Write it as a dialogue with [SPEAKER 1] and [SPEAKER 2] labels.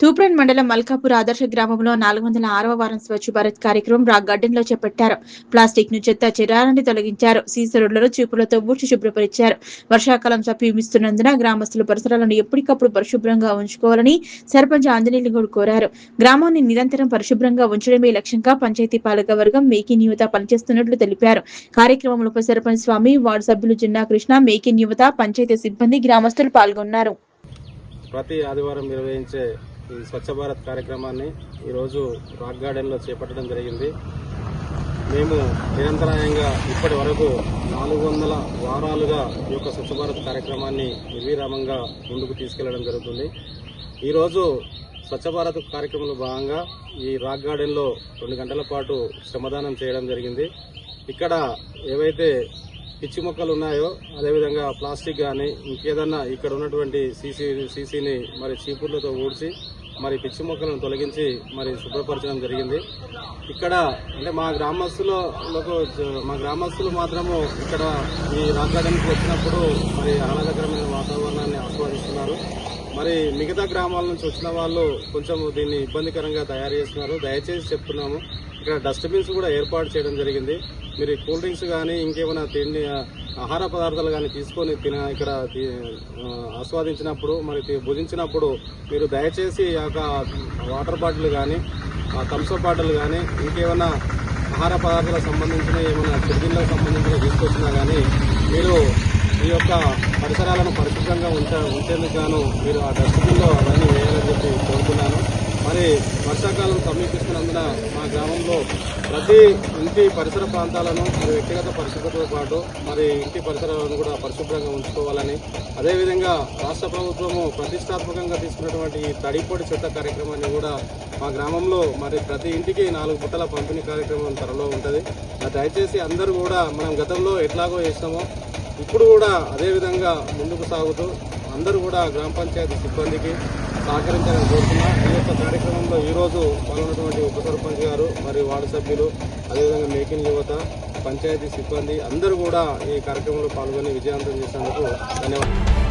[SPEAKER 1] తూప్రాన్ మండలం మల్కాపూర్ ఆదర్శ గ్రామంలో 406వ వారం స్వచ్ఛ భారత్ కార్యక్రమం రాక్ గార్డెన్ లో చేపట్టారు. ప్లాస్టిక్ ను చెత్త చెదారాన్ని తొలగించారు. సీసీ రోడ్లలో చీపులతో ఊడ్చి శుభ్రపరిచారు. వర్షాకాలం సమీపిస్తున్నందున గ్రామస్తులు పరిసరాలను ఎప్పటికప్పుడు పరిశుభ్రంగా ఉంచుకోవాలని సర్పంచ్ ఆంజనేయులు గౌడ్ కోరారు. గ్రామాన్ని నిరంతరం పరిశుభ్రంగా ఉంచడమే లక్ష్యంగా పంచాయతీ పాలక వర్గం మేక్ ఇన్ యువత పనిచేస్తున్నట్లు తెలిపారు. కార్యక్రమంలో ఉప సర్పంచ్ స్వామి, వార్డు సభ్యులు జిన్నా కృష్ణ, మేక్ ఇన్ యువత, పంచాయతీ సిబ్బంది, గ్రామస్తులు పాల్గొన్నారు.
[SPEAKER 2] ప్రతి ఆదివారం నిర్వహించే ఈ స్వచ్ఛ భారత్ కార్యక్రమాన్ని ఈరోజు రాక్ గార్డెన్లో చేపట్టడం జరిగింది. మేము నిరంతరాయంగా ఇప్పటి వరకు 400 వారాలుగా ఈ యొక్క స్వచ్ఛ భారత్ కార్యక్రమాన్ని నిర్విరామంగా ముందుకు తీసుకెళ్లడం జరుగుతుంది. ఈరోజు స్వచ్ఛ భారత్ కార్యక్రమంలో భాగంగా ఈ రాక్ గార్డెన్లో 2 గంటల పాటు శ్రమదానం చేయడం జరిగింది. ఇక్కడ ఏవైతే పిచ్చి మొక్కలు ఉన్నాయో అదేవిధంగా ప్లాస్టిక్ కానీ ఇంకేదన్నా ఇక్కడ ఉన్నటువంటి సీసీని మరి చీపుర్లతో ఊడ్చి మరి పిచ్చి మొక్కలను తొలగించి మరి శుభ్రపరచడం జరిగింది. ఇక్కడ అంటే మా గ్రామస్తులు మాత్రము ఇక్కడ ఈ రాక్ గార్డెన్కి వచ్చినప్పుడు మరి ఆహ్లాదకరమైన వాతావరణాన్ని ఆస్వాదిస్తున్నారు. మరి మిగతా గ్రామాల నుంచి వచ్చిన వాళ్ళు కొంచెం దీన్ని ఇబ్బందికరంగా తయారు చేస్తున్నారు. దయచేసి చెప్తున్నాము, ఇక్కడ డస్ట్బిన్స్ కూడా ఏర్పాటు చేయడం జరిగింది. మీరు కూల్ డ్రింక్స్ కానీ ఇంకేమైనా తిండి ఆహార పదార్థాలు కానీ తీసుకొని ఇక్కడ ఆస్వాదించినప్పుడు మరి భుజించినప్పుడు మీరు దయచేసి వాటర్ బాటిల్ కానీ థమ్స్అప్ బాటిల్ కానీ ఇంకేమైనా ఆహార పదార్థాలకు సంబంధించిన ఏమైనా చిరుగిళ్ళకు సంబంధించిన తీసుకొచ్చినా కానీ మీరు ఈ యొక్క పరిసరాలను పరిశుభ్రంగా ఉంచేందుకు గాను మీరు ఆ డస్ట్బిన్లో అవన్నీ వేయాలని చెప్పి కోరుతున్నాను. మరి వర్షాకాలం సమీపిస్తున్నందున మా గ్రామంలో ప్రతి ఇంటి పరిసర ప్రాంతాలను మరి వ్యక్తిగత పరిశుభ్రతతో పాటు మరి ఇంటి పరిసరాలను కూడా పరిశుభ్రంగా ఉంచుకోవాలని, అదేవిధంగా రాష్ట్ర ప్రభుత్వము ప్రతిష్టాత్మకంగా తీసుకున్నటువంటి ఈ తడిపొడి చెత్త కార్యక్రమాన్ని కూడా మా గ్రామంలో మరి ప్రతి ఇంటికి 4 బుట్టల పంపిణీ కార్యక్రమం త్వరలో ఉంటుంది. దయచేసి అందరూ కూడా మనం గతంలో ఎట్లాగో చేసినామో ఇప్పుడు కూడా అదేవిధంగా ముందుకు సాగుతూ అందరూ కూడా గ్రామ పంచాయతీ సిబ్బందికి సహకరించాలని కోరుతున్నా. ఈ యొక్క కార్యక్రమంలో ఈరోజు పాల్గొన్నటువంటి ఉప సర్పంచ్ గారు మరియు వార్డు సభ్యులు అదేవిధంగా మేక్ ఇన్ యువత, పంచాయతీ సిబ్బంది అందరూ కూడా ఈ కార్యక్రమంలో పాల్గొని విజయవంతం చేసినందుకు ధన్యవాదాలు.